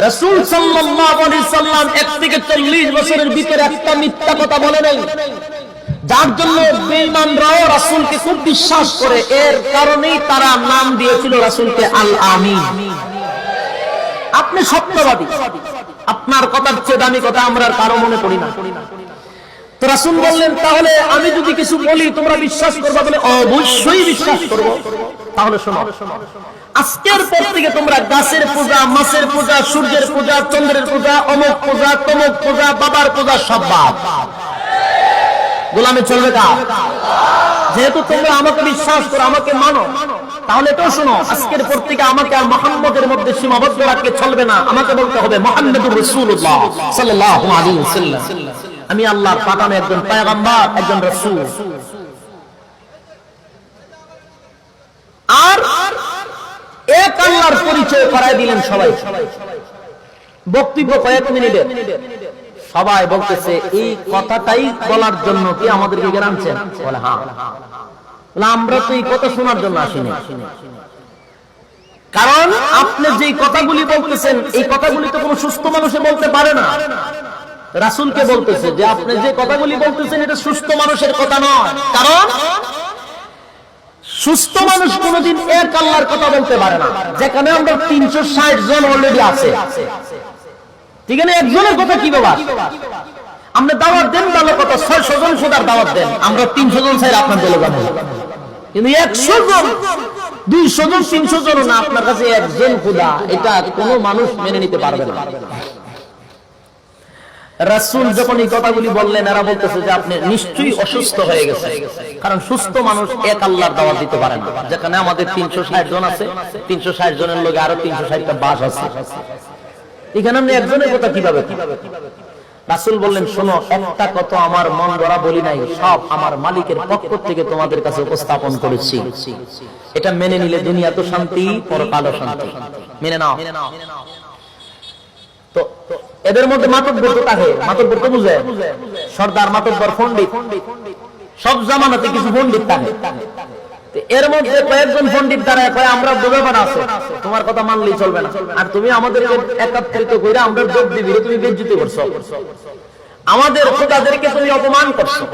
রাসূল সাল্লাল্লাহু আলাইহি সাল্লাম 1 থেকে 40 বছরের ভিতরে একটা মিথ্যা কথা বলে নাই, যার জন্য বেঈমানরাও রাসূলকে খুব বিশ্বাস করে। এর কারণেই তারা নাম দিয়েছিল রাসূলকে আল আমিন। আপনি সত্যবাদী, আপনার কথার চেয়ে দামি কথা আমরা কারো মনে করি না। তো রাসূল বললেন, তাহলে আমি যদি কিছু বলি তোমরা বিশ্বাস করবে? বলে অবশ্যই বিশ্বাস করব। তাহলে শোনো, আজকের পর থেকে তোমরা গাছের পূজা, মাছের পূজা, সূর্যের পূজা, চন্দ্রের পূজা, অমুক পূজা, তমুক পূজা, বাবার পূজা সব বাদ। গোলামে চলবে কা? যেহেতু তোমরা আমাকে বিশ্বাস করো, আমাকে মানো, তাহলে এটাও শোনো, আজকের পর থেকে আমাকে আর মুহাম্মদের মধ্যে সীমাবদ্ধ রাখতে চলবে না। আমাকে বলতে হবে মুহাম্মাদুর রাসূলুল্লাহ সাল্লাল্লাহু আলাইহি ওয়াসাল্লাম। আমি আল্লাহর পাঠানো একজন পয়গম্বর, একজন রাসূল। আর এক আল্লাহর পরিচয় করায় দিলেন সবাই। বক্তব্য কয়েক মিনিটের, সবাই বলতেছে এই কথাটাই বলার জন্য কি আমাদেরকে জানাচ্ছেন? বলে হ্যাঁ। আমরা তো এই কথা শোনার জন্য আসিনি, কারণ আপনি যে কথাগুলি বলতেছেন এই কথাগুলি তো কোনো সুস্থ মানুষে বলতে পারে না। রাসূলকে বলতেছে যে আপনি যে কথাগুলি বলতেছেন এটা সুস্থ মানুষের কথা নয়, কারণ সুস্থ মানুষ কোনদিন এক আল্লাহর কথা বলতে পারে না। যেখানে আমরা 360 জন অলরেডি আছে, ঠিক আছে, একজনের কথা কি বাবা? আপনি দাওয়াত দেন ভালো কথা, 600 জন সুদার দাওয়াত দেন, আমরা 300 জন চাই আপনার দলে যাবো, কিন্তু 100 জন, 200 জন, 300 জন না, আপনার কাছে একজন খোদা, এটা কোনো মানুষ মেনে নিতে পারবে না। রাসূল যখন এই কথাগুলি বললেন, এরা বলতেছে যে আপনি নিশ্চয়ই অসুস্থ হয়ে গেছেন, কারণ সুস্থ মানুষ এক আল্লাহর দাওয়াত দিতে পারে না। যেখানে আমাদের 360 জন আছে, 360 জনের লোকে আরো 360টা বাস আছে, এখানে আপনি একজনের কথা কিভাবে? রাসূল বললেন, শোনো, একটা কথা আমার মন গড়া বলি নাই, সব আমার মালিকের পক্ষ থেকে তোমাদের কাছে উপস্থাপন করেছি। এটা মেনে নিলে দুনিয়া তো শান্তি, পরকালও শান্তি। মেনে নাও। তো এদের মধ্যে মাতব্বর তো থাকে, মাতব্বর তো বুঝে, সর্দার, মাতব্বর, পণ্ডিত, সব জামানাতে কিছু পণ্ডিত থাকে। এর মধ্যে কয়েকজন পণ্ডিত দাঁড়ায় কয় আমরা বোঝাপন আছে, তোমার কথা মানলেই চলবে না, আর তুমি আমাদেরকে একত্রিত করে আমরা যোগ দিবি, তুমি বেজ্জতি করছো, আমাদের খোদাদেরকে তুমি অপমান করছো,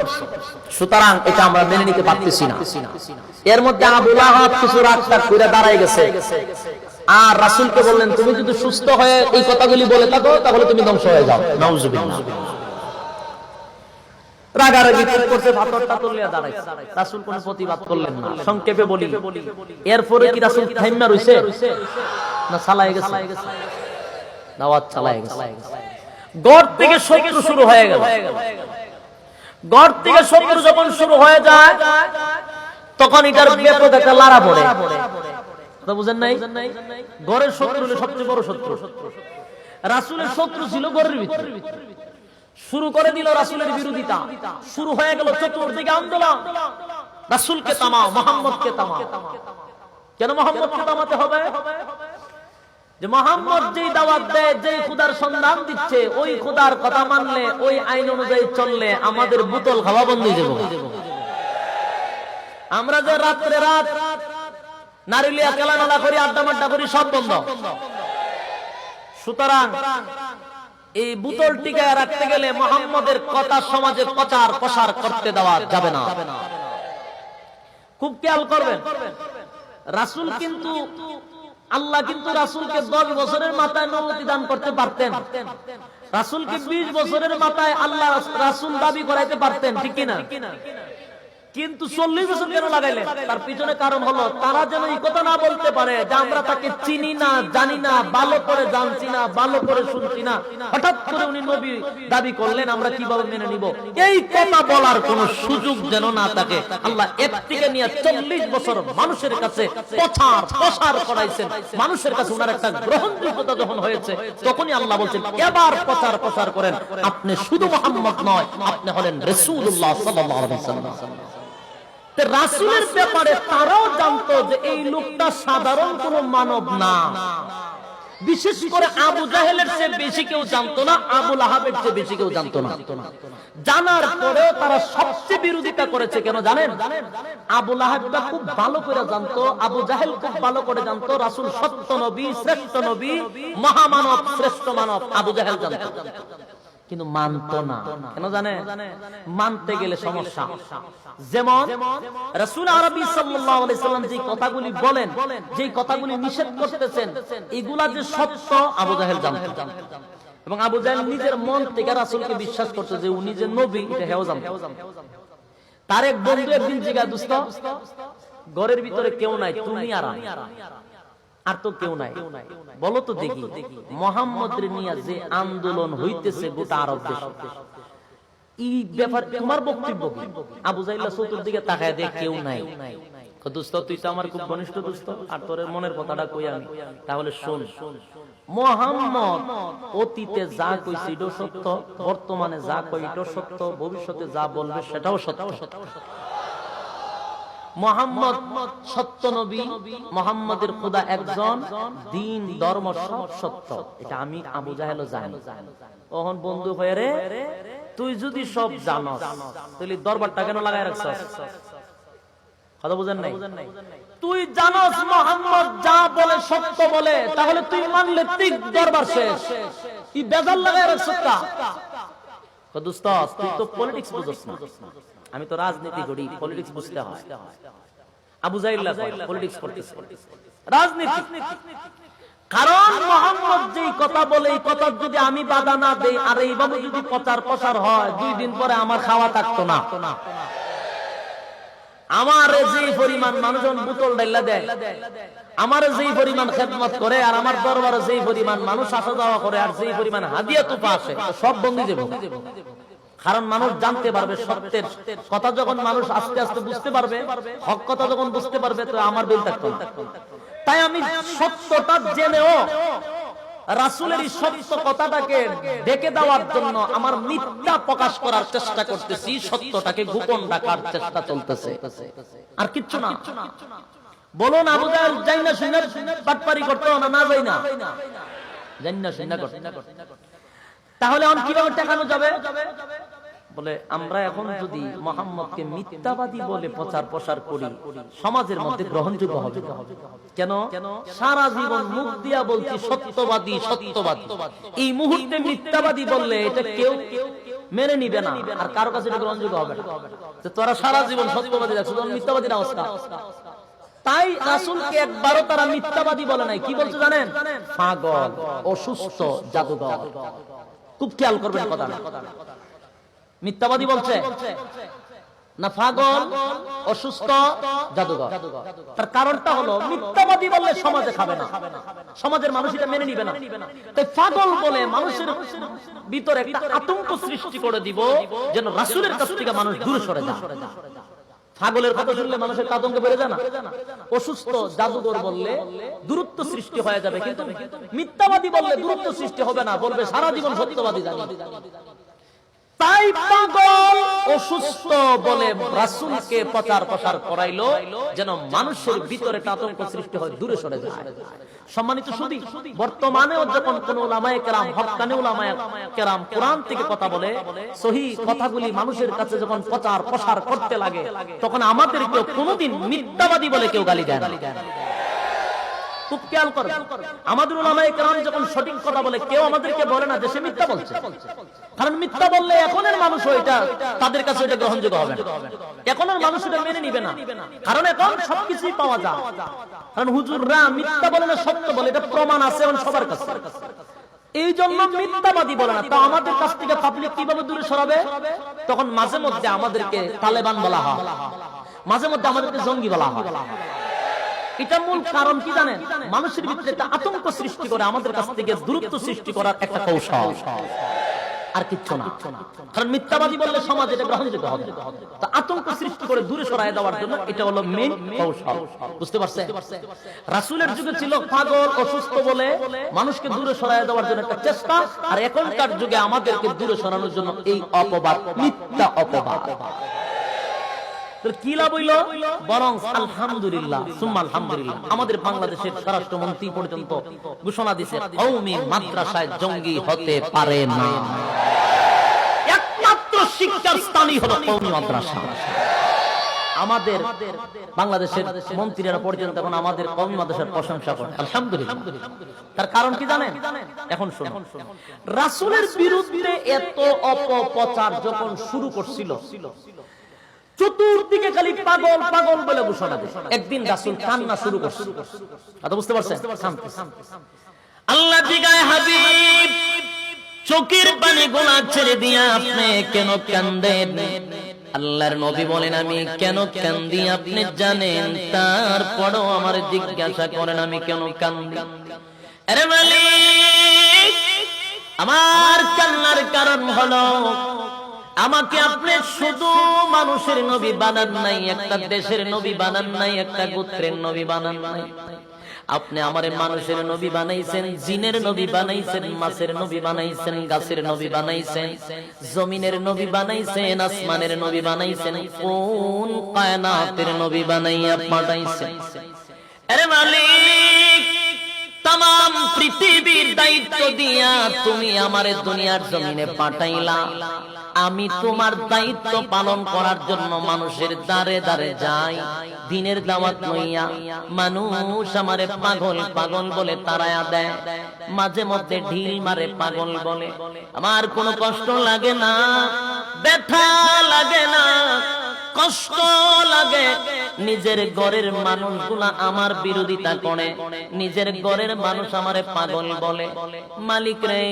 সুতরাং এটা আমরা মেনে নিতে পারতেছি না। এর মধ্যে আবু লাহাব কিছু রাগ করে দাঁড়ায় গেছে, আর রাসূলকে বললেন, তুমি যদি সুস্থ হয়ে এই কথাগুলি বলে থাকো তাহলে তুমি ধ্বংস হয়ে যাও। নাউজুবিল্লাহ। রাগারাগি করতে ভাতরটা তুলিয়া দাঁড়াইছে, রাসূল কোনো প্রতিবাদ করলেন না। সংক্ষেপে বলি, এরপরে কি রাসূল থাইমা রইছে না চালায় গেছে? দাওয়াত চালায় গেছে। গড় থেকে শত্রু শুরু হয়ে গেল। গড় থেকে শত্রু যখন শুরু হয়ে যায় তখন এটার বিপদ একটা লাড়া পড়ে। কথা বুঝেন নাই? গড়ের শত্রু হলো সবচেয়ে বড় শত্রু। রাসূলের শত্রু ছিল গড়ের ভিতরে। শুরু করে দিল রাসূলের বিরোধিতা, শুরু হয়ে গেল চতুর্দিকে আন্দোলন, রাসূলকে থামাও, মুহাম্মদকে থামাও। কেন মুহাম্মদকে থামাতে হবে? যে মুহাম্মদ যেই দাওয়াত দেয়, যেই খোদার সন্ধান দিচ্ছে, ওই খোদার কথা মানলে, ওই আইন অনুযায়ী চললে আমাদের বোতল খাওয়া বন্ধ হয়ে যাবে। আমরা যে রাত্রে রাত নারীলিয়া খেলামেলা করি, আড্ডা মাড্ডা করি, সব বন্ধ। সুতরাং এই বোতল টিকায় রাখতে গেলে মুহাম্মদের কথা সমাজে প্রচার প্রসার করতে দেওয়া যাবে না। খুব খেয়াল করবেন, রাসূল কিন্তু, আল্লাহ কিন্তু রাসূলকে 10 বছরের মাথায় নবুয়তি দান করতে পারতেন, রাসূলকে 20 বছরের মাথায় আল্লাহ রাসূল দাবি করাইতে পারতেন, ঠিক কিনা? কিন্তু 40 বছর কেন লাগাইলেন? তার পিছনে কারণ হলো তারা যেন এই কথা না বলতে পারে যে আমরা তাকে চিনি না, জানি না, ভালো করে জানছি না, ভালো করে শুনছি না, হঠাৎ করে উনি নবী দাবি করলেন, আমরা কিভাবে মেনে নিব? এই কথা বলার কোন সুযোগ যেন না থাকে। আল্লাহ একদিকে নিয়ে 40 বছর মানুষের কাছে প্রচার করাইছেন, মানুষের কাছে ওনার একটা গ্রহণযোগ্যতা যখন হয়েছে তখনই আল্লাহ বলছেন এবার প্রচার করেন, আপনি শুধু মুহাম্মদ নয়, আপনি হলেন রাসূলুল্লাহ সাল্লাল্লাহু আলাইহি ওয়াসাল্লাম। রাসূলের ব্যাপারে তারাও জানতো যে এই লোকটা সাধারণ কোন মানব না, বিশেষ করে আবু জাহেলের চেয়ে বেশি কেউ জানতো না, আবু লাহাবের চেয়ে বেশি কেউ জানতো না। জানার পরেও তারা সবচেয়ে বিরোধিতা করেছে। কেন জানেন? আবু লাহাবটা খুব ভালো করে জানতো, আবু জাহেল খুব ভালো করে জানতো রাসূল সত্য নবী, শ্রেষ্ঠ নবী, মহামানব, শ্রেষ্ঠ মানব। আবু জাহেল জানতো কিন্তু মানতো না। কেন জানে? মানতে গেলে সমস্যা। যেমন রাসূল আরবি সাল্লাল্লাহু আলাইহি সাল্লাম যে কথাগুলি বলেন, যে কথাগুলি নিষেধ করতেছেন, এগুলা যে সত্য আবু জাহেল জানতো। এবং আবু জাহেল নিজের মন থেকে রাসূলকে বিশ্বাস করতে যে উনি যে নবী, এটা হেও জানতো। তার এক বন্ধু একদিন জিজ্ঞাসা, দোস্ত ঘরের ভিতরে কেউ নাই, তুমি আর আমি, আর তো কেউ নাই, বলো তো দেখি মুহাম্মদের নিয়ে যে আন্দোলন হইতেছে গোটা আরব দেশে, এই ব্যাপার তোমার বক্তব্য কি? আবু জাহেল চতুর্দিকে তাকায় দেখ কেউ নাই। দোস্ত তুই তো আমার খুব ঘনিষ্ঠ দোস্ত, আর তোর মনের কথাটা কই আমি। তাহলে শোন, মুহাম্মদ অতীতে যা কইছে এটাও সত্য, বর্তমানে যা কই এটাও সত্য, ভবিষ্যতে যা বলবে সেটাও সত্য। মুহাম্মদ সত্য নবী, মুহাম্মাদের খোদা একজন, দ্বীন ধর্ম সব সত্য, এটা আমি আবু জাহেলও জানি। ওহন বন্ধু হয়ে রে, তুই যদি সব জানস তাহলে দরবারটা কেন লাগায় রাখছস? কথা বুঝেন নাই? তুই জানস মুহাম্মদ যা বলে সত্য বলে, তাহলে তুই মানলে তুই দরবার শেষ, এই বেজাল লাগায় রাখছস কা? দোস্ত তুই তো পলিটিক্স বুঝছ না, আমি তো রাজনীতি করি, পলিটিক্স বুঝতে হয়। আবু জাহেল পলিটিক্স করতেছে, রাজনীতি। কারণ মুহাম্মদ যেই কথা বলে, এই কথা যদি আমি বাধা না দেই আর এইভাবে যদি প্রচার প্রসার হয়, 2 দিন পরে আমার খাওয়া থাকতো না। আমার যেই পরিমাণ মানুষজন বোতল ডাইলা দেয়, আমার যেই পরিমাণ খেদমত করে, আর আমার দরবারে যেই পরিমাণ মানুষ আসা যাওয়া করে, আর যেই পরিমাণ হাদিয়া তুফা আসে, সব বন্ধ দেব। কারণ মানুষ জানতে পারবে সত্যের কথা, যখন মানুষ আস্তে আস্তে বুঝতে পারবে, হক কথা যখন বুঝতে পারবে, তো আমার বিল থাকতো না। তাই আমি সত্যটা জেনেও রাসূলের এই সত্য কথাটাকে ঢেকে দেওয়ার জন্য আমার মিথ্যা প্রকাশ করার চেষ্টা করতেছি, সত্যটাকে গোপন রাখার চেষ্টা চলতেছে, আর কিচ্ছু না। বলুন আবু জাহেল যাই না শুনে বাটপারি করতো না? না যাই না, যাই না শুনে করতো। তাহলে এখন কিভাবে ঠেকানো যাবে? বলে আমরা এখন যদি মুহাম্মদকে মিথ্যাবাদী বলে প্রচার প্রসার করি, সমাজের মধ্যে গ্রহণযোগ্য হবে। কেন? সারা জীবন মুখ দিয়া বলছি সত্যবাদী সত্যবাদী, এই মুহূর্তে মিথ্যাবাদী বললে এটা কেউ মেনে নিবে না, আর কারো কাছে এটা গ্রহণযোগ্য হবে না। তোরা সারা জীবন সত্যবাদী রাখছো, মিথ্যাবাদীর অবস্থা। তাই রাসূলকে একবারও তারা মিথ্যাবাদী বলে নাই। কি বলছে জানেন? পাগল, অসুস্থ, জাদুঘর। খুব খেয়াল করবেন কথা। মিথ্যাবাদী বলছে না, পাগল, অসুস্থ, জাদুঘর। তার কারণটা হলো মিথ্যাবাদী বললে সমাজে খাবে না, সমাজের মানুষ এটা মেনে নিবে না। তাই পাগল বলে মানুষের ভিতরে একটা আতঙ্ক সৃষ্টি করে দিব, যেন রাসূলের কাছ থেকে মানুষ দূরে সরে যায়। পাগলের কথা শুনলে মানুষের আতঙ্ক বেড়ে যায় না? অসুস্থ, জাদুঘর বললে দূরত্ব সৃষ্টি হয়ে যাবে, কিন্তু মিথ্যাবাদী বললে দূরত্ব সৃষ্টি হবে না, বলবে সারা জীবন সত্যবাদী জানি। তাই পাগল, অসুস্থ বলে রাসূলকে প্রচার প্রসার করাইলো, যেন মানুষের ভিতরে আতঙ্ক সৃষ্টি হয়, দূরে সরে যায়। সম্মানিত সুধী, বর্তমানেও যখন কোন উলামায়ে কেরাম, হক্কানি উলামায়ে কেরাম কোরআন থেকে কথা বলে, সহিহ কথাগুলি মানুষের কাছে যখন প্রচার প্রসার করতে লাগে, তখন আমাদেরকে কোনোদিন মিথ্যাবাদী বলে কেউ গালি দেয় না। খুব খেয়াল করো, আমাদের উলামায়ে কেরাম যখন সঠিক কথা বলে, কেউ আমাদেরকে বলে না যে সে মিথ্যা বলছে। কারণ মিথ্যা বললে এখনের মানুষ ওইটা, তাদের কাছে ওইটা গ্রহণযোগ্য হবে না, এখনের মানুষ ওটা মেনে নিবে না। কারণ এখন সবকিছুই পাওয়া যায়। কারণ হুজুররা মিথ্যা বলে না, সত্য বলে, এটা প্রমাণ আছে এখন সবার কাছে। এই জন্য মিথ্যাবাদী বলে না। তো আমাদের কাছ থেকে পাবলিক কিভাবে দূরে সরাবে? তখন মাঝে মধ্যে আমাদেরকে তালেবান বলা হয়, মাঝে মধ্যে আমাদেরকে জঙ্গি বলা হয়। এটা মূল কারণ কি জানেন? মানুষের ভিতরে একটা আতঙ্ক সৃষ্টি করে, আমাদের কাছ থেকে দূরত্ব সৃষ্টি করার একটা কৌশল, আর কিচ্ছু না। কারণ মিথ্যাবাদী বললে সমাজ এটা গ্রহণযোগ্য হবে, তো আতঙ্ক সৃষ্টি করে দূরে সরায় দেওয়ার জন্য এটা হলো মেইন কৌশল। বুঝতে পারছেন? রাসূলের যুগে ছিল পাগল, অসুস্থ বলে মানুষকে দূরে সরায় দেওয়ার জন্য একটা চেষ্টা, আর এখনকার যুগে আমাদেরকে দূরে সরানোর জন্য এই অপবাদ, মিথ্যা অপবাদ। কি লাভ হইল? বরং আলহামদুলিল্লাহ সুম্মা আলহামদুলিল্লাহ আমাদের বাংলাদেশের স্বরাষ্ট্রমন্ত্রী পর্যন্ত ঘোষণা দিয়েছে কওমি মাদ্রাসায় জঙ্গি হতে পারে না। একমাত্র শিক্ষার স্থানই হলো কওমি মাদ্রাসা। আমাদের বাংলাদেশের মন্ত্রীরা পর্যন্ত এখন আমাদের কওমি মাদ্রাসার প্রশংসা করে, আলহামদুলিল্লাহ। তার কারণ কি জানেন? এখন শুনুন, রাসূলের বিরুদ্ধে এত অপপ্রচার যখন শুরু করছিল, চতুর্দিকে খালি পাগল পাগল বলে ঘোষণা দিয়েছে। একদিন রাসূল কান্না শুরু করছে, কথা বুঝতে পারছেন? আল্লাহ জিগায়, হাবিব চোখের পানি গোলা ছেড়ে দিয়া আপনি কেন কান্দেন? আল্লাহর নবী বলেন, আমি কেন কান্দি আপনি জানেন, তারপরও আমার জিজ্ঞাসা করেন আমি কেন কান্দি? আরে মালিক, আমার কান্নার কারণ হলো আমাকে আপনি শুধু মানুষের নবী বানান নাই, একটা দেশের নবী বানান নাই, একটা গোত্রের নবী বানান নাই। আপনি আমারে মানুষের নবী বানাইছেন, জিনের নবী বানাইছেন, মাছের নবী বানাইছেন, গাছের নবী বানাইছেন, জমিনের নবী বানাইছেন, আসমানের নবী বানাইছেন, কোন কায়নাতের নবী বানাইয়া পাঠাইছেন? আরে মালিক, तमाम পৃথিবীর দায়িত্ব দিয়া তুমি আমারে দুনিয়ার জমিনে পাঠাইলা, আমি তোমার দায়িত্ব পালন করার জন্য মানুষের দ্বারে দ্বারে যাই, দিনের দাওয়াত লইয়া। মানুষ আমারে পাগল পাগল বলে তাড়ায়া দেয়, মাঝে মধ্যে ঢিল মারে পাগল বলে। আমার কোনো কষ্ট লাগে না, ব্যথা লাগে না, কষ্ট লাগে। নিজের ঘরের মানুষগুলা আমার বিরোধিতা করে, নিজের ঘরের মানুষ আমারে পাগল বলে। মালিক রে,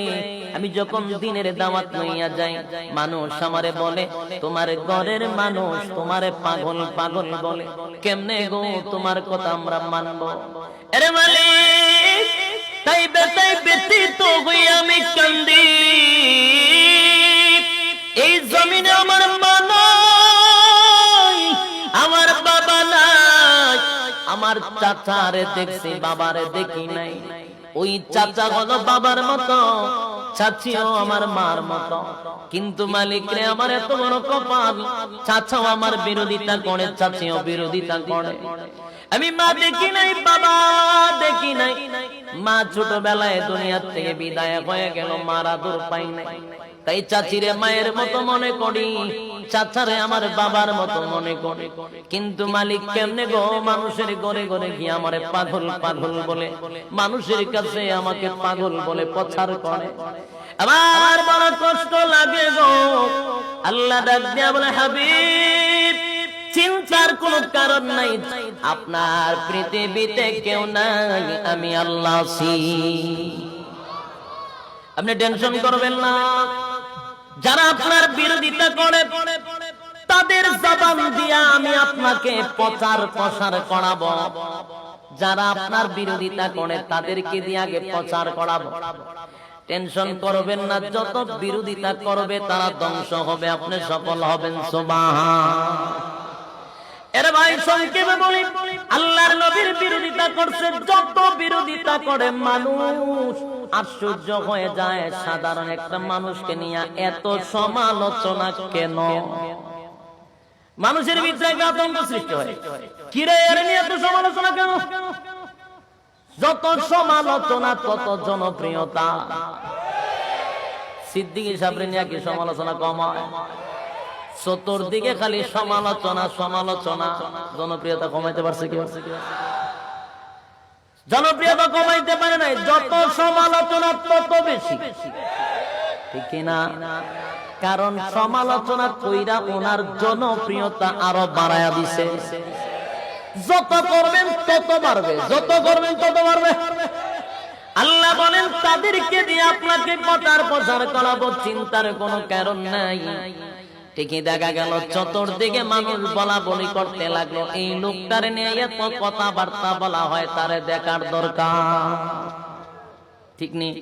আমি যখন দিনের দাওয়াত লইয়া যাই, মানুষ আমারে বলে তোমার ঘরের মানুষ তোমারে পাগল পাগল বলে, কেমনে গো তোমার কথা আমরা মানব? আরে মালিক, তাই ব্যতীত হই আমি কান্দি। এই জমিনে আমার মা নাই, আমার বাবা নাই, আমার চাচারে দেখছি বাবারে দেখি নাই। ওই চাচা হলো বাবার মতো, চাচিও আমার মার মতো, কিন্তু মালিক রে আমার এত বড় কপাল, চাচাও আমার বিরোধিতা করে, চাচিও বিরোধিতা করে। আমি মা দেখি নাই, বাবা দেখি নাই। মা ছোটবেলায় দুনিয়ার থেকে বিদায় হয়ে গেল, মার আদর পাই নাই। তাই চাচিরে মায়ের মতো মনে করি, চাচারে আমার বাবার মতো মনে করি। কিন্তু মালিক কেমনে গো মানুষের ঘরে ঘরে গিয়ে আমারে পাগল পাগল বলে, মানুষের কাছে আমাকে পাগল বলে প্রচার করে। আমার বড় কষ্ট লাগে গো। আল্লাহ ডাক দিয়া বলে, হাবিব চিন্তার কোনো কারণ নাই, আপনার পৃথিবীতে কেউ নাই, আমি আল্লাহ আছি, আপনি টেনশন করবেন না। যারা আপনার বিরোধিতা করে তাদের জবান দিয়া আমি আপনাকে প্রচার প্রসার করাবো, যারা আপনার বিরোধিতা করে তাদেরকে দিয়ে আগে প্রচার করাবো। টেনশন করবেন না, যত বিরোধিতা করবে তারা ধ্বংস হবে, আপনি সফল হবেন। সুবহান। এর ভাই সংক্ষেপে বলি, আল্লাহর নবীর বিরোধিতা করছে, যত বিরোধিতা করে মানুষ আশ্চর্য হয়ে যায়, সাধারণ একটা মানুষকে নিয়ে এত সমালোচনা কেন? মানুষের ভিতরে আতঙ্ক সৃষ্টি হয়, কিরে এর নিয়ে এত সমালোচনা কেন? যত সমালোচনা তত জনপ্রিয়তা। সিদ্দিকী সাহেবের নিয়ে কি সমালোচনা কম হয়? চতুর্দিকে খালি সমালোচনা সমালোচনা, জনপ্রিয়তা কমাইতে পারছে কি? জনপ্রিয়তা কমাইতে পারে নাই, যত সমালোচনা তত বেশি, ঠিক না? কারণ সমালোচনা কইরা ওনার জনপ্রিয়তা আরো বাড়ায়া দিছে। যত করবেন তত বাড়বে, যত করবেন তত বাড়বে। আল্লাহ বলেন তাদেরকে দিয়ে আপনাকে প্রচার প্রসার করাবো, চিন্তার কোনো কারণ নাই। ঠিকই দেখা গেল চতুর্দিকে মানুষ বলা বলি করতে লাগলো, এই লোকটারে নিয়ে এত কথাবার্তা বলা হয়, তারে দেখার দরকার, ঠিক নেই?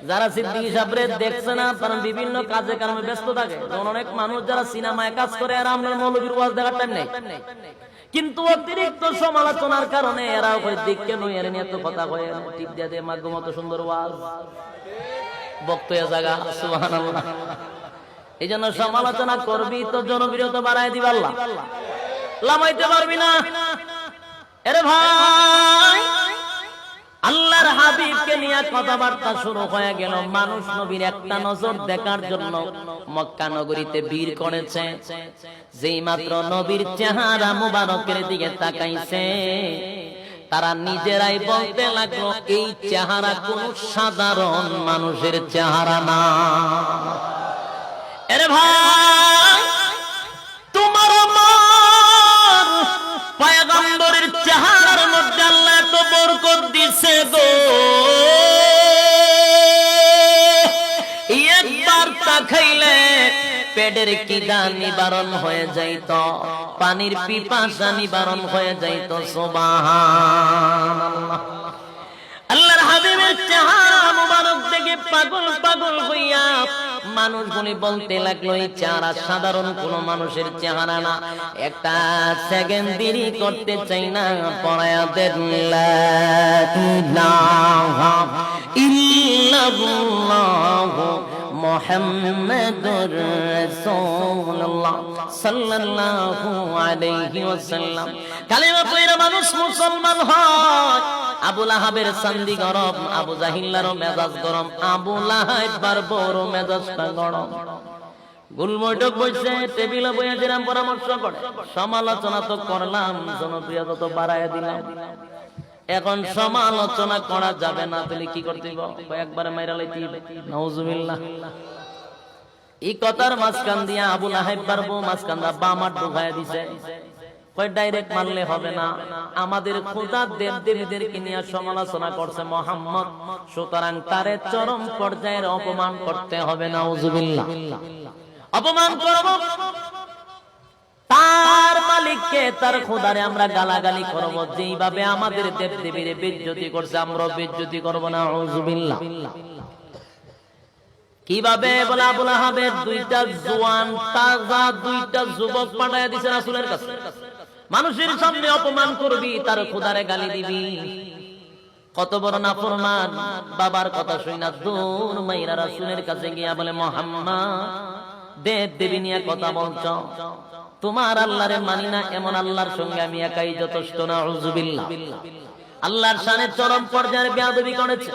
যারা সিদ্দিকী সাহেবরে দেখছে না, তারা বিভিন্ন কাজে কর্মে ব্যস্ত থাকে। অনেক মানুষ যারা সিনেমায় কাজ করে, আর আমরা মৌলবীর ওয়াজ দেখার টাইম নেই, কিন্তু অতিরিক্ত সমালোচনার কারণে এরা ওই দিককে নই, এর নিয়ে এত কথা কয়, টিপ দিয়ে দেয় মাধ্যম মতো সুন্দর ওয়াজ বক্তব্য জায়গা। সুবহানাল্লাহ। এই জন্য সমালোচনা করবি তো জনপ্রিয়তা বাড়ায় দিবা আল্লাহ। লামাইতে পারবি না। আরে ভাই, আল্লাহর হাবিবকে নিয়ে কথাবার্তা শুরু হয়ে গেল। মানুষ নবীর একটা নজর দেখার জন্য মক্কা নগরীতে ভিড় করেছে। যেই মাত্র নবীর চেহারা মুবারকের দিকে তাকাইছে, তারা নিজেরাই বলতে লাগলো, এই চেহারা কোন সাধারণ মানুষের চেহারা না। আরে ভাই, তোমার আমার পয়গম্বরের চেহারার মধ্যে আল্লাহ এত বরকত দিছে গো, একবার তাকাইলে পেটের খিদা নিবারণ হয়ে যাইত, পানির পিপাসা নিবারণ হয়ে যাইত। সুবহানাল্লাহ। আল্লাহর হাবিবের চেহারা মুবারক দেখে পাগল পাগল হইয়া মানুষগুলি বলতে লাগলো, এই চেহারা সাধারণ কোন মানুষের চেহারা না। একটা সেকেন্ড দেরি করতে চাই না, পড়ায়া দেন লা ইলাহা ইল্লাল্লাহু মুহাম্মাদুর রাসূলুল্লাহ সাল্লাল্লাহু আলাইহি ওয়াসাল্লাম। কালিমা পড়ে মানুষ মুসলমান হয়। আবু লাহাবের চান্দি গরম, আবু জাহিল্লারও মেজাজ গরম, আবু লাহাব বড় মেজাজটা গরম। গুলমৈটক বসে টেবিলে বইয়া যেরাম পরামর্শ করে, সমালোচনা তো করলাম, জনপ্রিয়তা তো বাড়াইয়া দিলাম, এখন সমালোচনা করা যাবে না, তাহলে কি করতে হবে? একবারে মাইরা লাইতে হবে। নাউজুবিল্লাহ। এই কথার মাঝখান দিয়া আবু লাহাব পারবো, মাঝখান দা বামার ঢুকাইয়া দিছে। ডাইরেক্ট মানলে হবে না, আমাদের খোদা দেব দেবীদেরকে নিয়ে সমালোচনা করছে মুহাম্মদ, সুতরাং তারে চরম পর্যায়ের অপমান করতে হবে। নাউজুবিল্লাহ। অপমান করব, তার মালিককে, তার খোদারে আমরা গালাগালি করব, যেইভাবে আমাদের দেব দেবীরে বেইজ্জতি করছে আমরা বেইজ্জতি করব। নাউজুবিল্লাহ। কিভাবে বলে? আবু লাহাবের দুইটা জওয়ান তাজা দুইটা যুবক পাঠাইয়া দিছে রাসূলের কাছে। মানুষের সামনে অপমান করবি, তার খোদারে গালি দিবি, কত বড় নাফরমান। বাবার কথা শুইনা দূর মাইরা রাসূলের কাছে গিয়া বলে, মুহাম্মদ, দেব দেবী নিয়ে কথা বলছো, তোমার আল্লাহরে মানি না, এমন আল্লাহর সঙ্গে আমি একাই যথেষ্ট। নাউজুবিল্লাহ। আল্লাহর শানে চরম পর্যায়ে বেয়াদবি করেছে,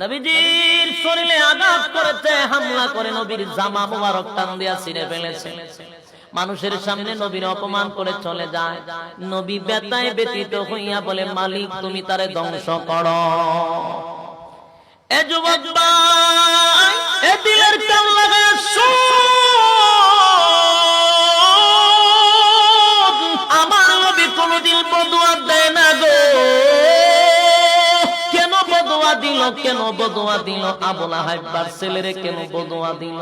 নবীজির শরীরে আঘাত করেছে, হামলা করে নবীর জামা মোবারক টান দিয়া ছিঁড়ে ফেলেছে। মানুষের সামনে নবীর অপমান করে চলে যায়। নবী ব্যথায় ব্যথিত হইয়া বলে, মালিক তুমি তারে ধ্বংস করো। এ যুবক ভাই, এ দিলের কান লাগায় শোন, আমার নবী কোনদিন বদুয়া দেয় না গো। কেন বদুয়া দিল? কেন বদুয়া দিল? আবু লাহাবের ছেলেরে কেন বদুয়া দিল?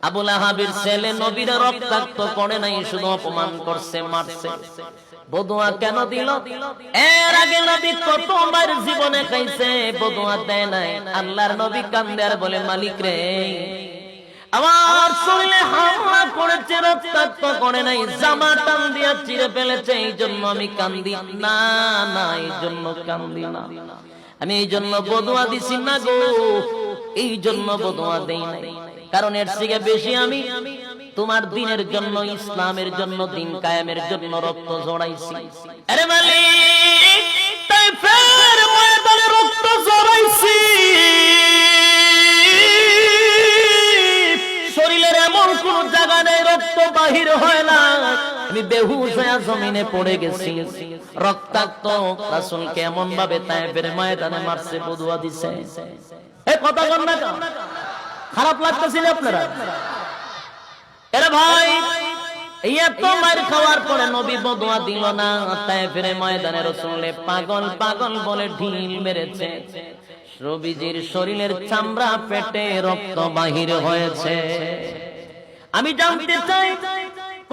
আবু লাহাবের ছেলে নবীর রক্তাক্ত করে নাই, শুধু অপমান করছে, মারছে। বদুয়া কেন দিল? এর আগে নবী কতবার জীবনে খাইছে, বদুয়া দেয় নাই। আল্লাহর নবী কান্দে আর বলে, মালিক রে, আমার শরীরে হামলা করেছে, রক্তাক্ত করে নাই, জামা টান দিয়া চিরে ফেলেছে, এই জন্য আমি কান্দি না। না, এই জন্য কান্দি না, আমি এই জন্য বদুয়া দিছি না গো, এই জন্য বদুয়া দেই নাই। কারণ এর থেকে বেশি আমি তোমার দিনের জন্য, ইসলামের জন্য, দিন কায়েমের জন্য রক্ত ঝরাইছি। আরে মালিক, তাইফের ময়দানে রক্ত ঝরাইছি, শরীরের এমন কোন জায়গা নেই রক্ত বাহির হয় না, আমি বেহুশ হয়ে জমিনে পড়ে গেছি, রক্তাক্ত। রাসূল কেমন ভাবে তাইফের ময়দানে মারছে, বদুয়া দিছে। এই কথা বল না, খারাপ লাগতেছিল আপনারা? এরে ভাই, এই এত মার খাওয়ার পরে নবী বদুয়া দিল না। তাইফের ময়দানে রাসূলে পাগল পাগল বলে ঢিল মেরেছে, নবীজির শরীরের চামড়া পেটে রক্ত বাহির হয়েছে। আমি জানতে চাই,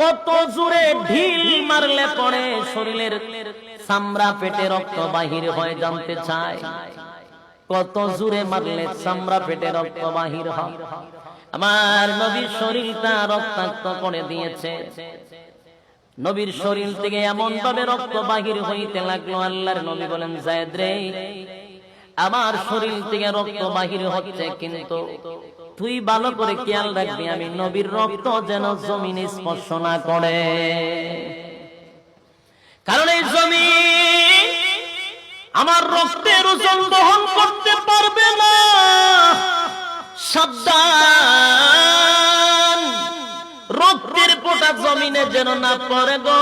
কত জোরে ঢিল মারলে পরে শরীরের চামড়া পেটে রক্ত বাহির হয়? জানতে চাই, কত জোরে মারলে চামড়া পেটে রক্ত বাহির হয়? আমার নবীর শরীরটা রক্তাক্ত করে দিয়েছে। নবীর শরীর থেকে এমন ভাবে রক্ত বাহির হইতে লাগলো, আল্লাহর নবী বলেন, যায়েদ রে, আমার শরীর থেকে রক্ত বাহির হচ্ছে, কিন্তু তুই ভালো করে খেয়াল রাখবি, আমি নবীর রক্ত যেন জমিনে স্পর্শ না করে। কারণ এই জমিন আমার রক্তের ওজন বহন করতে পারবে না। সাবধান, রক্তের ফোঁটা জমিনে যেন না পড়ে গো।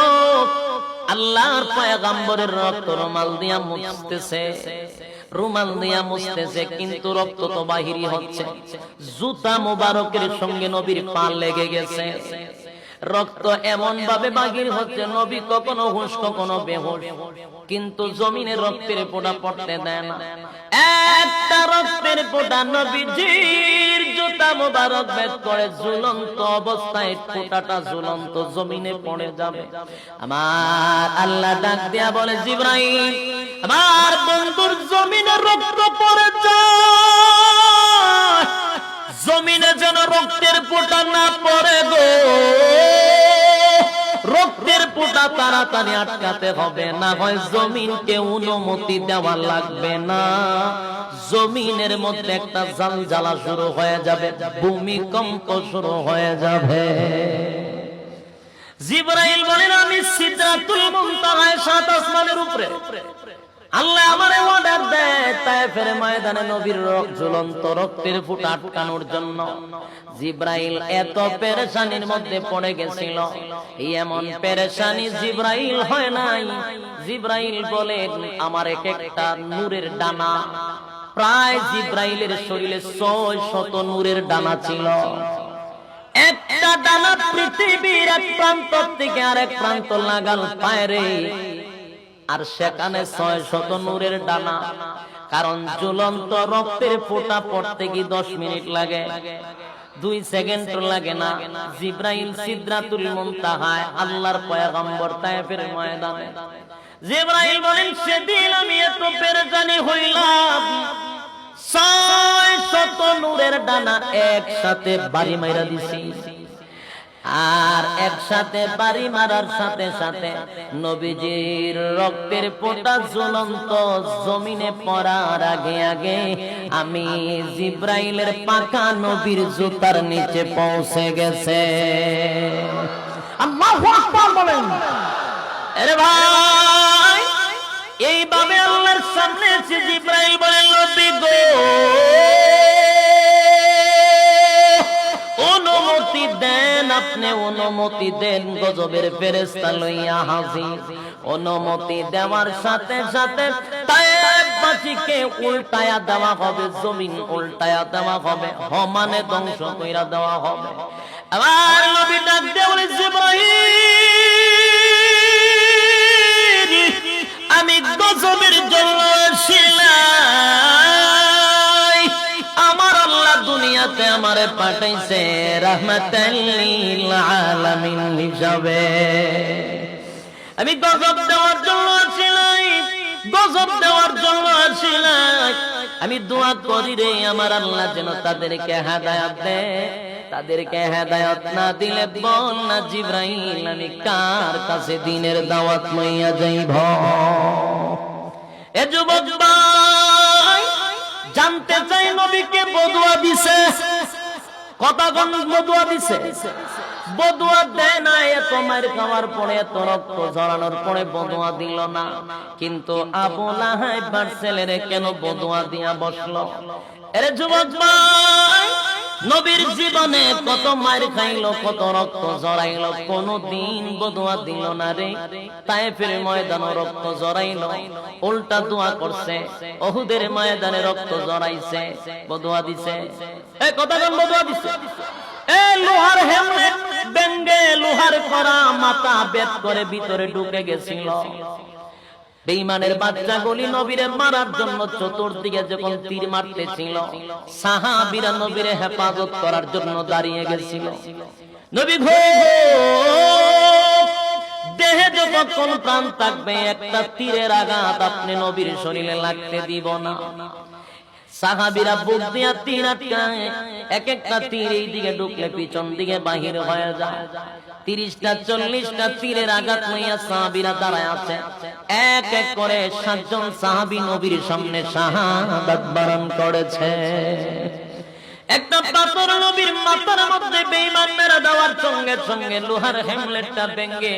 আল্লাহর পয়গম্বরের রক্ত রুমাল দিয়া মুছতেছে, রুমাল দিয়া মুছতেছে, কিন্তু রক্ত তো বাহিরি হচ্ছে। জুতা মুবারকের সঙ্গে নবীর পা লেগে গেছে। রক্ত এমন ভাবে বাহির হচ্ছে, নবী কখনো হুঁশ কখনো বেহুশ, কিন্তু জমিনে রক্তের ফোঁটা পড়তে দেয় না। একটা রক্তের ফোঁটা নবীজির জুতা মুবারক ভেদ করে ঝুলন্ত অবস্থায় ফোঁটাটা ঝুলন্ত জমিনে পড়ে যাবে। আমার আল্লাহ ডাক দিয়া বলে, জিবরাইল আমার বন্ধুর জমিনে রক্ত পড়ে যায়, জমিনে যেন রক্তের ফোঁটা না পড়ে গো। রক্তের ফোঁটা তাড়াতাড়ি আটকাতে হবে, না হয় জমিনকে অনুমতি দেওয়া লাগবে না। জমিনের মধ্যে একটা জালজালা শুরু হয়ে যাবে, ভূমিকম্প শুরু হয়ে যাবে। জিবরাইল বলেন, আমি সিদরাতুল মুনতাহায় সাত আসমানের উপরে। আল্লাহ আমারে অর্ডার দেয় তায়েফের ময়দানে নবীর ঝুলন্ত রক্তের ফোঁটা আটকানোর জন্য। জিবরাইল এত পেরেশানির মধ্যে পড়ে গেছিল, এমন পেরেশানি জিবরাইল হয় নাই। জিবরাইল বলেন, আমার এক একটা নূরের ডানা, প্রায় জিবরাইলের শরীরে 600 নূরের ডানা ছিল। একটা ডানা পৃথিবীর এক প্রান্ত থেকে আরেক প্রান্ত লাগাল পায়রে, আর সেখানে 600 নূরের ডানা। কারণ ঝুলন্ত রক্তের ফোঁটা পড়তে কি 10 মিনিট লাগে, 2 সেকেন্ড লাগে না। জিবরাইল সিদরাতুল মুনতাহায় আল্লাহর পয়গম্বর তায়েফের ময়দানে। জিবরাইল বলেন, সেদিন আমি এত পেরেশানি হইলাম, 600 নূরের ডানা একসাথে বাড়ি মাইরা দিছি। আর একসাথে বাড়ি মারার সাথে সাথে নবীজির রক্তের ফোঁটা ঝুলন্ত জমিনে পড়ার আগে আগে আমি জিবরাইলের পাকা নবীর জুতার নিচে পৌঁছে গেছে। আল্লাহু আকবার বলেন। আরে ভাই, এইভাবে আল্লাহর সামনে জিবরাইল বলেন, নবী গো অনুমতি দেন, আপনি অনুমতি দেন, গজবের ফেরেশতা লইয়া হাজির। অনুমতি দেওয়ার সাথে সাথে তায়েফবাসীকে উল্টায়া দেওয়া হবে, জমিন উল্টায়া দেওয়া হবে, সমানে ধ্বংস কইরা দেওয়া হবে। আবার নবী ডাক দিয়ে বলে, জিবরাইল আমি গজবের জন্য আসিলাই, আমার আল্লাহ দুনিয়াতে আমারে পাঠাইছে রাহমাতাল লিল আলামিন হিসাবে। আমি গজব দেওয়ার জন্য আসিলাই, গজব দেওয়ার জন্য আসিলাই। আমি দোয়া করি রে আমার আল্লাহ যেন তাদেরকে হেদায়েত দেয়। তাদেরকে হেদায়েত না দিলে বল না জিবরাইল আমি কার কাছে দ্বীনের দাওয়াত লইয়া যাইব। এ যুবক ভাই, জানতে চাই নবীকে বদুয়া দিছে, কথা কোন বদুয়া দিছে? বদুয়া দেয় না, এত মার খাওয়ার পরে, এত রক্ত ঝরানোর পরে বদুয়া দিল না। কিন্তু আবু লাহাব বার ছেলেরে কেন বদুয়া দিয়া বসলো? এরে যুবক ভাই, নবীর জীবনে কত মার খাইলো, কত রক্ত ঝরাইলো, কোনদিন বদুয়া দিল না রে। তায়েফের ময়দানে রক্ত ঝরাইলো, উল্টা দোয়া করছে। উহুদের ময়দানে রক্ত ঝরাইছে, বদুয়া দিছে। এই কথা কোন বদুয়া দিছে? এই লোহার হেলমেট বেঙ্গে লোহার করা মাথা বেদ করে ভিতরে ঢুকে গেছিল। বেঈমানের বাচ্চাগুলি নবীরে মারার জন্য চতুর্দিকে যখন তীর মারতেছিল, সাহাবীরা নবীরে হেফাজত করার জন্য দাঁড়িয়ে গেছিল। নবী গো দেহে যখন কোন প্রাণ থাকবে, একটা তীরের আঘাত আপনি নবীর শরীরে লাগতে দিব না। সাহাবীরা বুক দিয়া তীর আটকায়, এক একটা তীর এই দিকে ঢুকলে পিছন দিকে বাহির হয়ে যায়। 30টা 40টা তীরের আঘাত লইয়া সাহাবীরা দাঁড়ায় আছে। এক এক করে 7 জন সাহাবী নবীর সামনে শাহাদাত বরণ করেছে। একটা পাথর নবীর মাথার মধ্যে বেঈমান মেরে দেওয়ার সঙ্গে সঙ্গে লোহার হ্যামলেটটা ভেঙে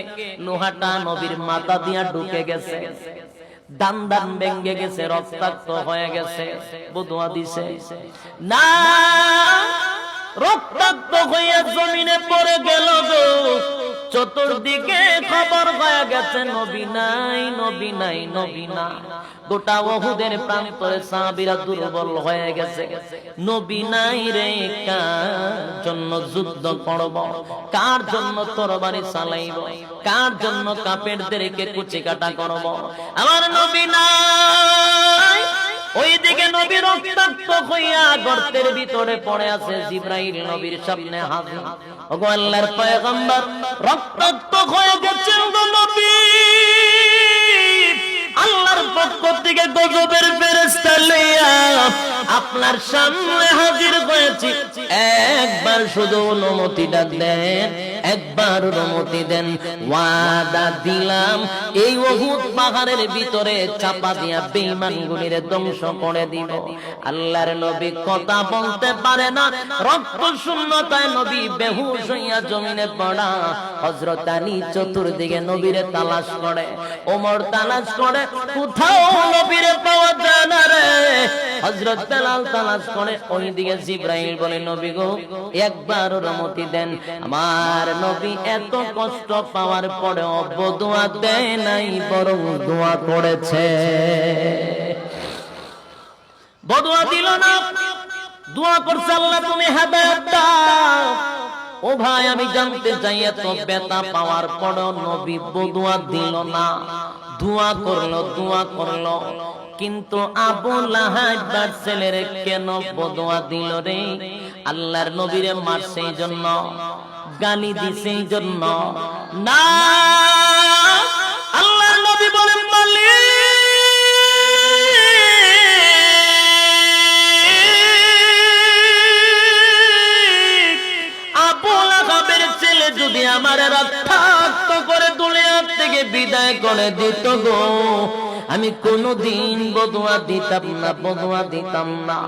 লোহাটা নবীর মাথা দিয়া ঢুকে গেছে, দান দান ভেঙে গেছে, রক্তাক্ত হয়ে গেছে। বদুয়া দিছে না, রক্তাক্ত হয়ে জমিনে পড়ে গেল গো। চতুর্দিকে খবর হয়ে গেছে নবী নাই, নবী নাই, নবী না। গোটা ওহুদের প্রান্তরে সাহাবীরা দুর্বল হয়ে গেছে। নবী নাই রে, কার জন্য যুদ্ধ করব, কার জন্য তরবারি চালাইব, কার জন্য কাফেরদেরকে কুচি কাটা করব, আমার নবী নাই। ওইদিকে নবী রক্তাক্ত হইয়া গর্তের ভিতরে পড়ে আছে। জিবরাইল নবীর সামনে হাজির। ওগো আল্লাহর পয়গম্বর, রক্তাক্ত হয়ে গেছেন গো নবী, আল্লাহর পক্ষ থেকে গজবের ফেরেশতা লইয়া আপনার সামনে হাজির হয়েছি। একবার শুধু অনুমতিটা দেন, একবার অনুমতি দেন। ওয়াদা দিলাম এই উহুদ পাহাড়ের ভিতরে চাপা দিয়া বেঈমানগুলির ধ্বংস করে দিব। আল্লাহর নবী কথা বলতে পারে না, রক্ত শূন্যতায় নবী বেহুশ হইয়া জমিনে পড়া। হযরত আলী চতুর্দিকে নবীরে তালাশ করে, ওমর তালাশ করে, কোথাও নবীরে পাওয়া যায় না রে। হযরত বেলাল তালাশ করে, ওইদিকে জিবরাইল বলে নবী গো একবার অনুমতি দেন। আমার নবী এত কষ্ট পাওয়ার পরেও বদুয়া দেয় নাই, বরং দোয়া করেছে। বদুয়া দিল না, দোয়া করছে আল্লাহ তুমি হেদায়েত দাও। ও ভাই আমি জানতে চাই এত ব্যথা পাওয়ার পরেও নবী বদুয়া দিল না, দোয়া করলো, দোয়া করলো। কিন্তু আবু লাহাব ছেলের কেন বদুয়া দিল রে? আল্লাহর নবীরে মারছে এই জন্য, গালি দিছে এই জন্য না। আল্লাহর নবী বলেন মালিক আবু লাহাবের ছেলে যদি আমার রক্তাক্ত করে দুনিয়া থেকে বিদায় করে দিত গো, আমি কোনদিন বদুয়া দিতাম না, বদুয়া দিতাম না।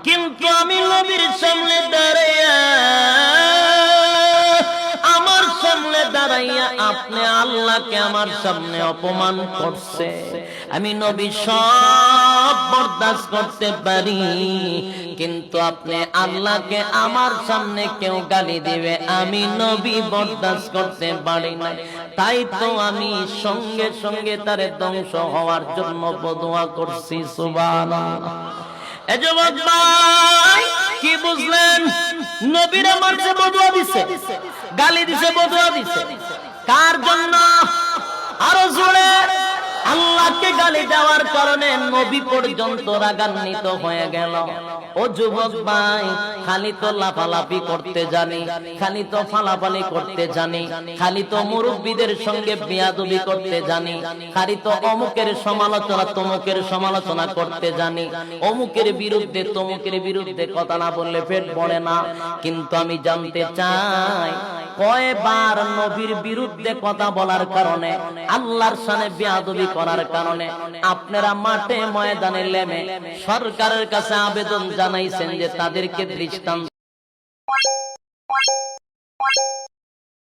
কিন্তু আমি নবীর সামনে দাঁড়াইয়া, আমার সামনে দাঁড়াইয়া আপনি আল্লাহকে আমার সামনে অপমান করছে। আমি নবী সব বরদাস্ত করতে পারি, কিন্তু আপনি আল্লাহকে আমার সামনে কেউ গালি দিবে, আমি নবী বরদাস্ত করতে পারি না। তাই তো আমি সঙ্গে সঙ্গে তারে ধ্বংস হওয়ার জন্য বদুয়া করছি। সুবহানাল্লাহ। এ যুবক ভাই কি বুঝলেন? নবীরা মারছে, বদুয়া দিছে, গালি দিছে, বদুয়া দিছে। কার জন্য? আরো জোরে। আল্লাহকে গালি দেওয়ার কারণে নবী পর্যন্ত রাগান্বিত হয়ে গেল। ও যুবক ভাই, খালি তো লাফালাফি করতে জানি, খালি তো ফালাফালি করতে জানি, খালি তো মুরব্বীদের সঙ্গে বেয়াদবি করতে জানি, খালি তো অমুকের সমালোচনা তমুকের সমালোচনা করতে জানি, অমুকের বিরুদ্ধে তমুকের বিরুদ্ধে কথা না বললে পেট ভরে না। কিন্তু আমি জানতে চাই কয়বার নবীর বিরুদ্ধে কথা বলার কারণে, আল্লাহর শানে বেয়াদবি করার কারণে আপনারা মাঠে ময়দানে নেমে সরকারের কাছে আবেদন জানাইছেন যে তাদেরকে দৃষ্টান্ত